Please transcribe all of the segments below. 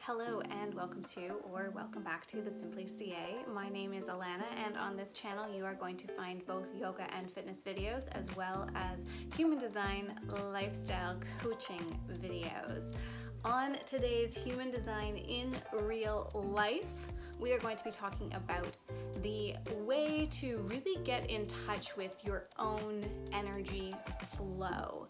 Hello and welcome back to TheSimplyCa. My name is Alana, and on this channel you are going to find both yoga and fitness videos as well as human design lifestyle coaching videos. On today's Human Design in Real Life, we are going to be talking about the way to really get in touch with your own energy flow.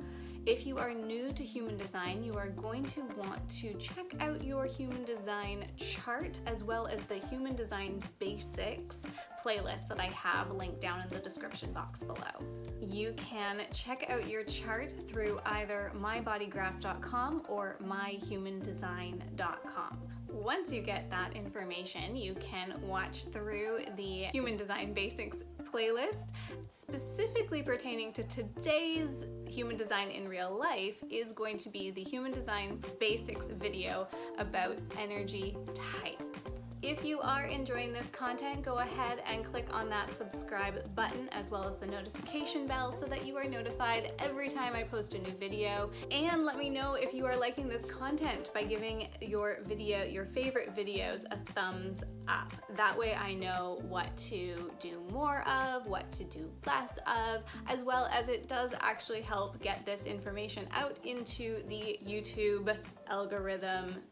If you are new to Human Design, you are going to want to check out your Human Design chart as well as the Human Design Basics playlist that I have linked down in the description box below. You can check out your chart through either mybodygraph.com or myhumandesign.com. Once you get that information, you can watch through the Human Design Basics playlist. Specifically pertaining to today's Human Design in Real Life is going to be the Human Design Basics video about energy types. If you are enjoying this content, go ahead and click on that subscribe button as well as the notification bell so that you are notified every time I post a new video. And let me know if you are liking this content by giving your favorite videos a thumbs up. That way I know what to do more of, what to do less of, as well as it does actually help get this information out into the YouTube algorithm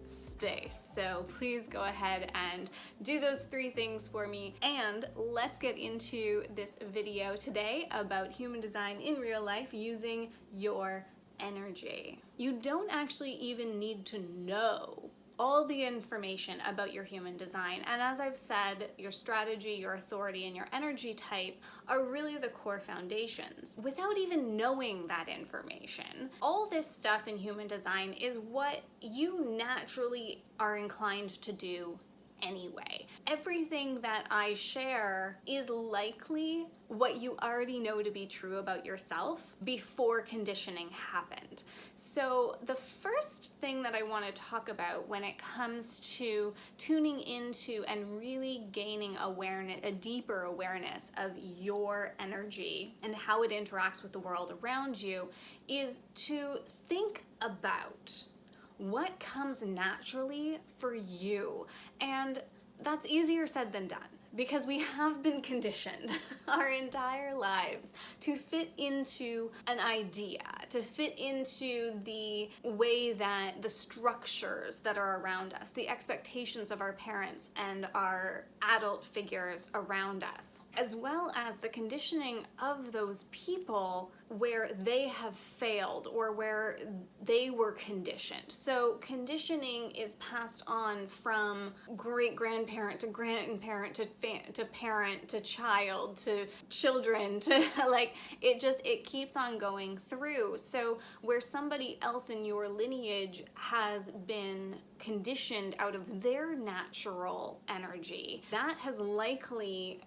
space. So please go ahead and do those 3 things for me, and let's get into this video today about Human Design in Real Life using your energy. You don't actually even need to know all the information about your human design, and as I've said, your strategy, your authority, and your energy type are really the core foundations. Without even knowing that information, all this stuff in human design is what you naturally are inclined to do anyway. Everything that I share is likely what you already know to be true about yourself before conditioning happened. So the first thing that I want to talk about when it comes to tuning into and really gaining awareness, a deeper awareness of your energy and how it interacts with the world around you, is to think about what comes naturally for you. And that's easier said than done, because we have been conditioned our entire lives to fit into an idea, to fit into the way that the structures that are around us, the expectations of our parents and our adult figures around us, as well as the conditioning of those people where they have failed or where they were conditioned. So conditioning is passed on from great-grandparent to grandparent to parent to child to children to like, it keeps on going through. So where somebody else in your lineage has been conditioned out of their natural energy, that has likely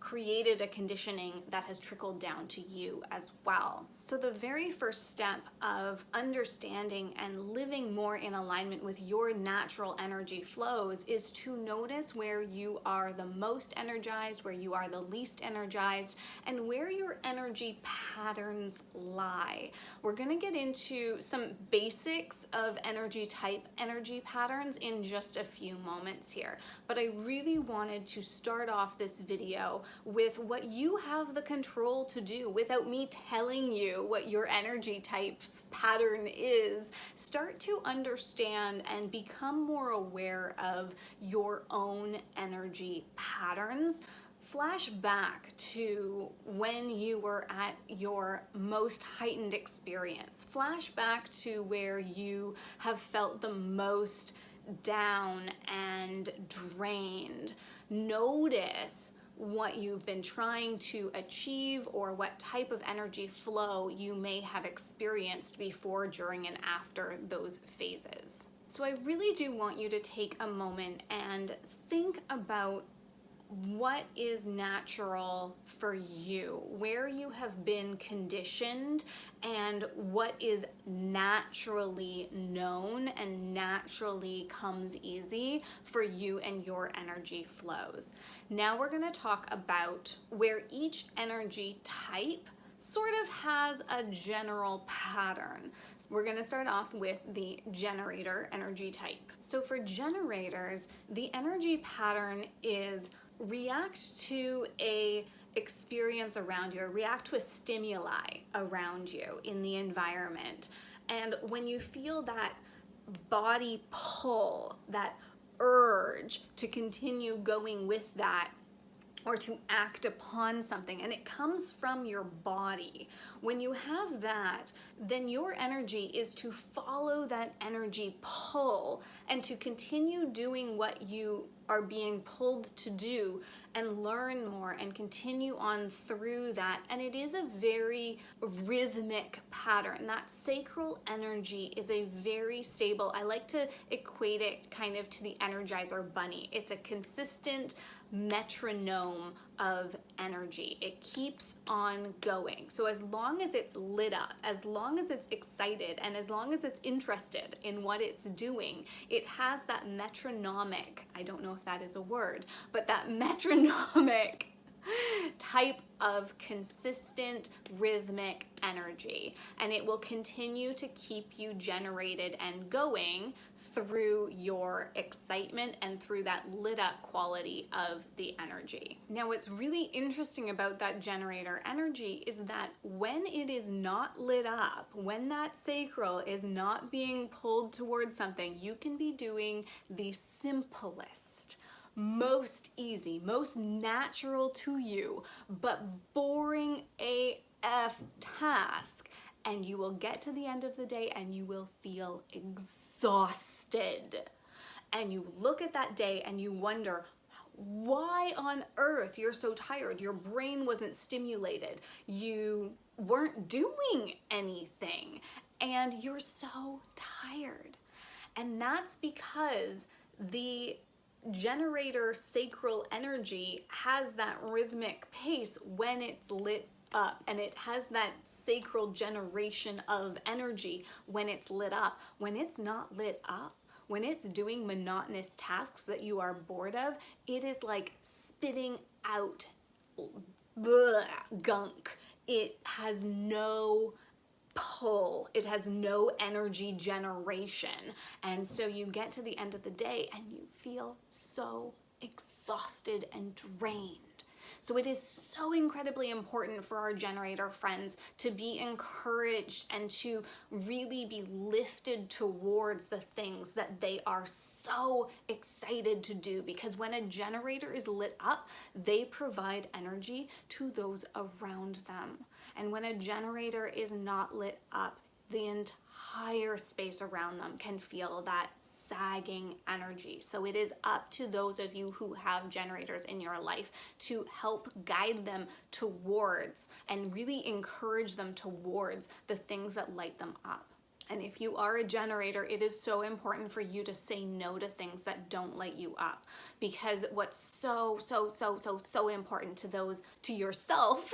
created a conditioning that has trickled down to you as well. So the very first step of understanding and living more in alignment with your natural energy flows is to notice where you are the most energized, where you are the least energized, and where your energy patterns lie. We're going to get into some basics of energy type, energy patterns in just a few moments here, but I really wanted to start off this video with what you have the control to do without me telling you what your energy type's pattern is. Start to understand and become more aware of your own energy patterns. Flash back to when you were at your most heightened experience. Flash back to where you have felt the most down and drained. Notice what you've been trying to achieve or what type of energy flow you may have experienced before, during, and after those phases. So I really do want you to take a moment and think about what is natural for you, where you have been conditioned, and what is naturally known and naturally comes easy for you and your energy flows. Now we're going to talk about where each energy type sort of has a general pattern. We're going to start off with the generator energy type. So for generators, the energy pattern is react to a experience around you, or react to a stimuli around you in the environment. And when you feel that body pull, that urge to continue going with that, or to act upon something, and it comes from your body. When you have that, then your energy is to follow that energy pull and to continue doing what you are being pulled to do and learn more and continue on through that. And it is a very rhythmic pattern. That sacral energy is a very stable, I like to equate it kind of to the Energizer Bunny. It's a consistent metronome of energy. It keeps on going. So as long as it's lit up, as long as it's excited, and as long as it's interested in what it's doing, it has that metronomic, I don't know if that is a word, but that metronomic type of consistent rhythmic energy, and it will continue to keep you generated and going through your excitement and through that lit up quality of the energy. Now, what's really interesting about that generator energy is that when it is not lit up, when that sacral is not being pulled towards something, you can be doing the simplest, most easy, most natural to you, but boring AF task, and you will get to the end of the day and you will feel exhausted. And you look at that day and you wonder, why on earth you're so tired? Your brain wasn't stimulated. You weren't doing anything, and you're so tired. And that's because the generator sacral energy has that rhythmic pace when it's lit up, and it has that sacral generation of energy when it's lit up. When it's not lit up, when it's doing monotonous tasks that you are bored of, it is like spitting out gunk. It has no pull, it has no energy generation, and so you get to the end of the day and you feel so exhausted and drained. So it is so incredibly important for our generator friends to be encouraged and to really be lifted towards the things that they are so excited to do, because when a generator is lit up, they provide energy to those around them. And when a generator is not lit up, the entire space around them can feel that sagging energy. So it is up to those of you who have generators in your life to help guide them towards and really encourage them towards the things that light them up. And if you are a generator, it is so important for you to say no to things that don't light you up, because what's so important to those, to yourself,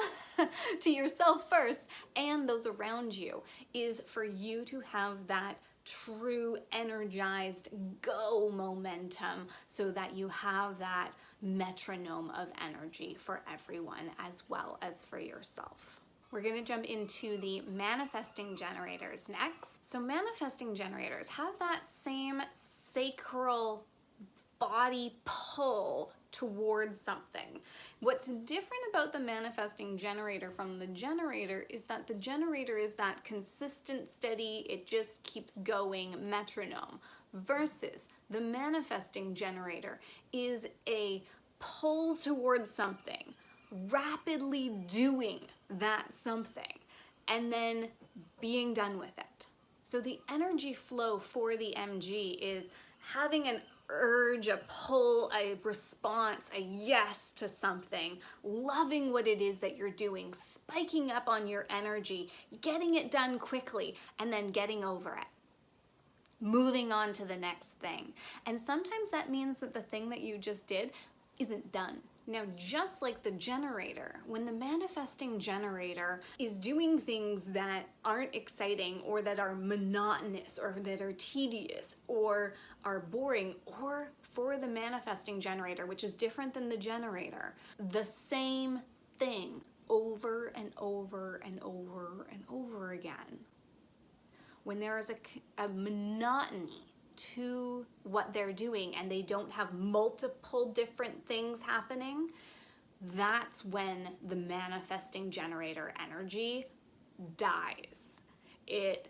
to yourself first, and those around you, is for you to have that true energized go momentum, so that you have that metronome of energy for everyone as well as for yourself. We're going to jump into the manifesting generators next. So manifesting generators have that same sacral body pull towards something. What's different about the manifesting generator from the generator is that the generator is that consistent, steady, it just keeps going metronome, versus the manifesting generator is a pull towards something, rapidly doing that something, and then being done with it. So the energy flow for the MG is having an urge, a pull, a response, a yes to something, loving what it is that you're doing, spiking up on your energy, getting it done quickly, and then getting over it. Moving on to the next thing. And sometimes that means that the thing that you just did isn't done. Now, just like the generator, when the manifesting generator is doing things that aren't exciting, or that are monotonous, or that are tedious, or are boring, or for the manifesting generator, which is different than the generator, the same thing over and over and over and over again. When there is a monotony to what they're doing and they don't have multiple different things happening, that's when the manifesting generator energy dies. It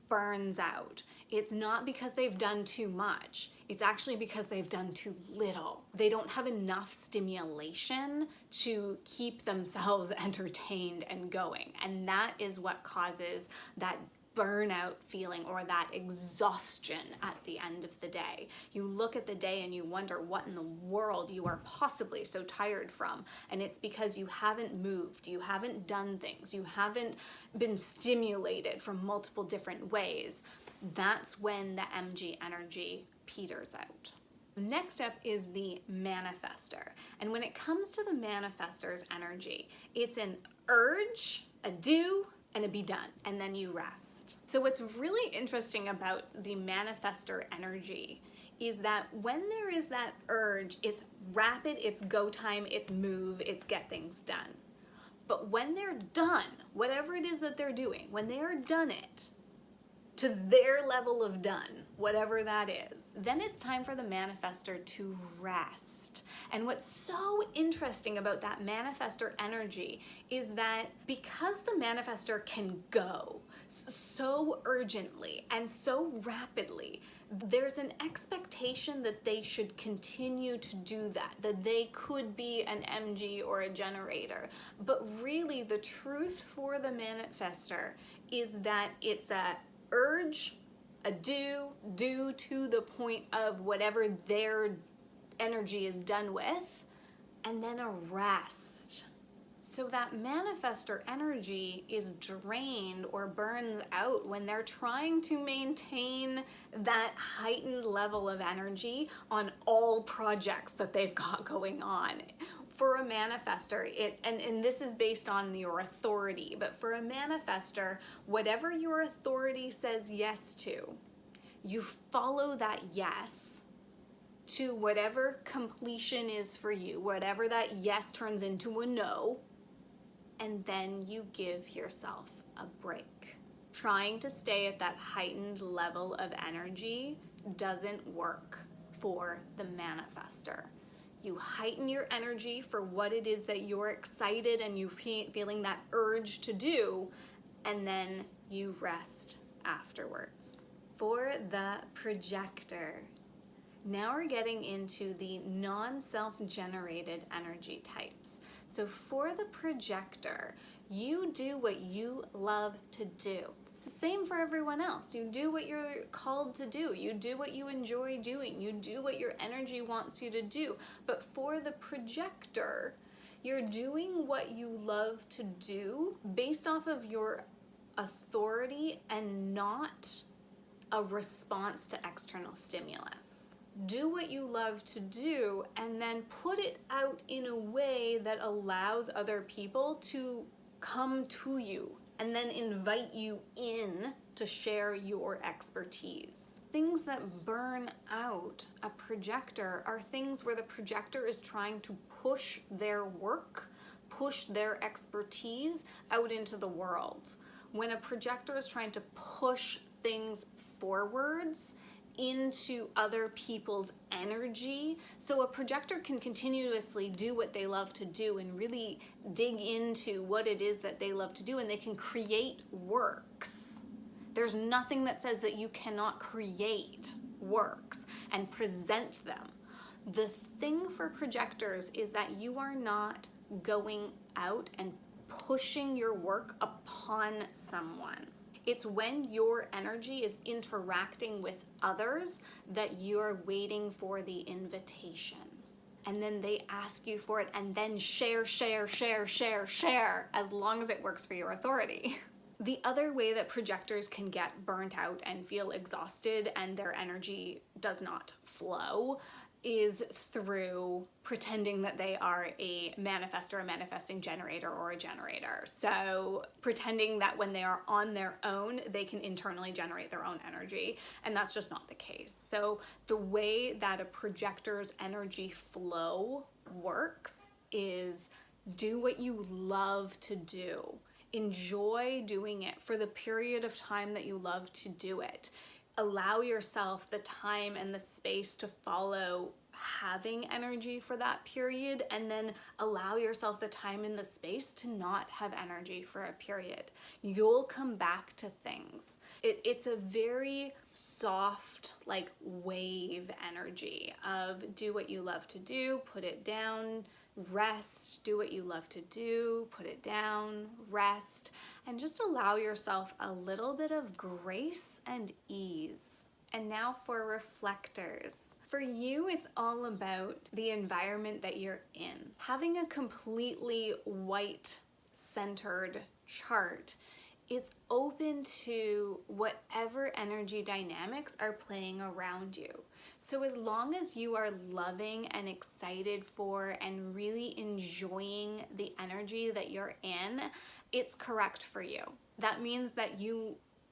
burns out. It's not because they've done too much. It's actually because they've done too little. They don't have enough stimulation to keep themselves entertained and going. And that is what causes that burnout feeling or that exhaustion at the end of the day. You look at the day and you wonder what in the world you are possibly so tired from. And it's because you haven't moved, you haven't done things, you haven't been stimulated from multiple different ways. That's when the MG energy peters out. Next up is the manifester. And when it comes to the manifester's energy, it's an urge, a do, and a be done, and then you rest. So what's really interesting about the manifester energy is that when there is that urge, it's rapid, it's go time, it's move, it's get things done. But when they're done, whatever it is that they're doing, when they are done it, to their level of done, whatever that is, then it's time for the manifester to rest. And what's so interesting about that manifester energy is that because the manifester can go so urgently and so rapidly, there's an expectation that they should continue to do that, that they could be an MG or a generator. But really the truth for the manifester is that it's a urge, a do to the point of whatever their energy is done with, and then a rest. So that manifester energy is drained or burns out when they're trying to maintain that heightened level of energy on all projects that they've got going on. For a manifester, and this is based on your authority, but for a manifester, whatever your authority says yes to, you follow that yes to whatever completion is for you, whatever that yes turns into a no, and then you give yourself a break. Trying to stay at that heightened level of energy doesn't work for the manifester. You heighten your energy for what it is that you're excited and you're feeling that urge to do, and then you rest afterwards. For the projector, now we're getting into the non-self-generated energy types. So for the projector, you do what you love to do. It's the same for everyone else. You do what you're called to do. You do what you enjoy doing. You do what your energy wants you to do. But for the projector, you're doing what you love to do based off of your authority and not a response to external stimulus. Do what you love to do and then put it out in a way that allows other people to come to you and then invite you in to share your expertise. Things that burn out a projector are things where the projector is trying to push their work, push their expertise out into the world. When a projector is trying to push things forwards into other people's energy, so a projector can continuously do what they love to do and really dig into what it is that they love to do, and they can create works. There's nothing that says that you cannot create works and present them. The thing for projectors is that you are not going out and pushing your work upon someone. It's when your energy is interacting with others that you're waiting for the invitation. And then they ask you for it, and then share, as long as it works for your authority. The other way that projectors can get burnt out and feel exhausted and their energy does not flow is through pretending that they are a manifestor, a manifesting generator, or a generator. So pretending that when they are on their own, they can internally generate their own energy, and that's just not the case. So the way that a projector's energy flow works is Do what you love to do. Enjoy doing it for the period of time that you love to do it. Allow yourself the time and the space to follow having energy for that period, and then allow yourself the time and the space to not have energy for a period. You'll come back to things. It's a very soft, like wave energy of do what you love to do, put it down, rest, do what you love to do, put it down, rest, and just allow yourself a little bit of grace and ease. And now for reflectors. For you, it's all about the environment that you're in. Having a completely white-centered chart, it's open to whatever energy dynamics are playing around you. So as long as you are loving and excited for and really enjoying the energy that you're in, it's correct for you. That means that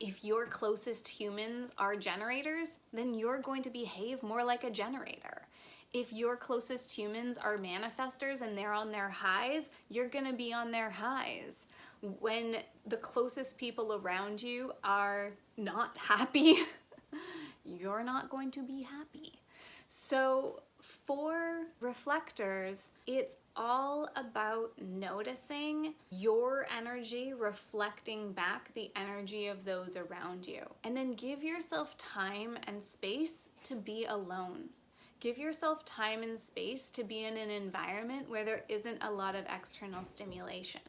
if your closest humans are generators, then you're going to behave more like a generator. If your closest humans are manifestors and they're on their highs, you're gonna be on their highs. When the closest people around you are not happy, you're not going to be happy. So for reflectors, it's all about noticing your energy reflecting back the energy of those around you. And then give yourself time and space to be alone. Give yourself time and space to be in an environment where there isn't a lot of external stimulation.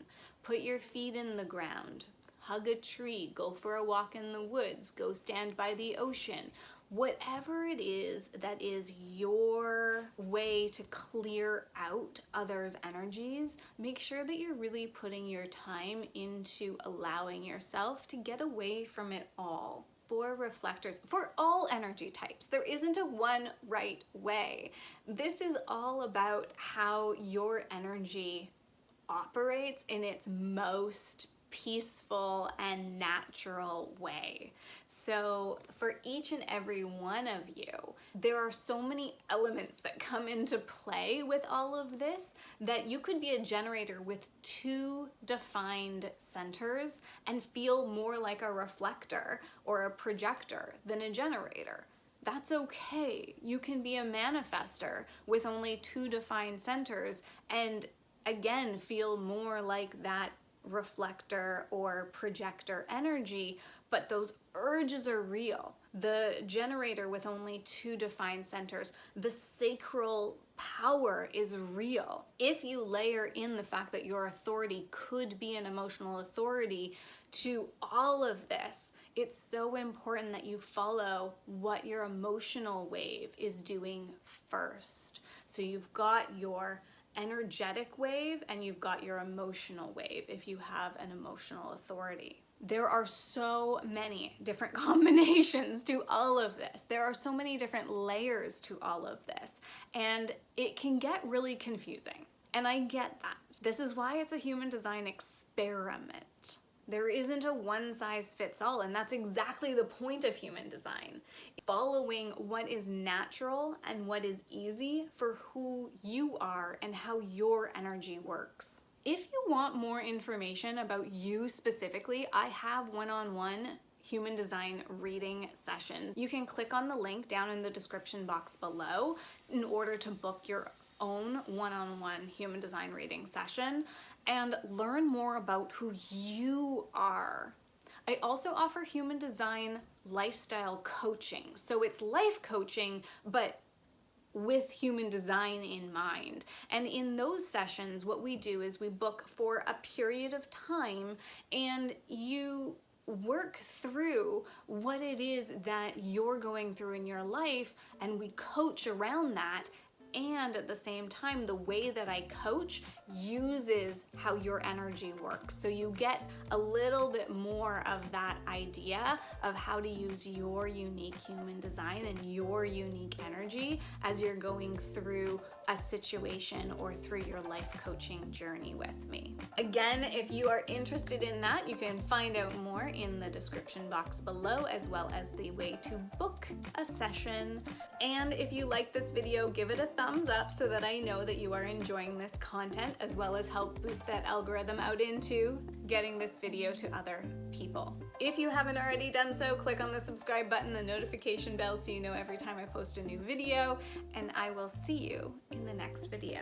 Put your feet in the ground, hug a tree, go for a walk in the woods, go stand by the ocean. Whatever it is that is your way to clear out others' energies, make sure that you're really putting your time into allowing yourself to get away from it all. For reflectors, for all energy types, there isn't a one right way. This is all about how your energy operates in its most peaceful and natural way. So for each and every one of you, there are so many elements that come into play with all of this that you could be a generator with 2 defined centers and feel more like a reflector or a projector than a generator. That's okay. You can be a manifestor with only 2 defined centers and again feel more like that reflector or projector energy, but those urges are real. The generator with only 2 defined centers, the sacral power is real. If you layer in the fact that your authority could be an emotional authority to all of this, it's so important that you follow what your emotional wave is doing first. So you've got your energetic wave and you've got your emotional wave if you have an emotional authority. There are so many different combinations to all of this. There are so many different layers to all of this, and it can get really confusing. And I get that. This is why it's a human design experiment. There isn't a one-size-fits-all, and that's exactly the point of human design. Following what is natural and what is easy for who you are and how your energy works. If you want more information about you specifically, I have one-on-one human design reading sessions. You can click on the link down in the description box below in order to book your own one-on-one human design reading session and learn more about who you are. I also offer human design lifestyle coaching. So it's life coaching, but with human design in mind. And in those sessions, what we do is we book for a period of time and you work through what it is that you're going through in your life, and we coach around that. And at the same time, the way that I coach uses how your energy works. So you get a little bit more of that idea of how to use your unique human design and your unique energy as you're going through a situation or through your life coaching journey with me. Again, if you are interested in that, you can find out more in the description box below, as well as the way to book a session. And if you like this video, give it a thumbs up so that I know that you are enjoying this content. content, as well as help boost that algorithm out into getting this video to other people. If you haven't already done so, click on the subscribe button, the notification bell, so you know every time I post a new video, and I will see you in the next video.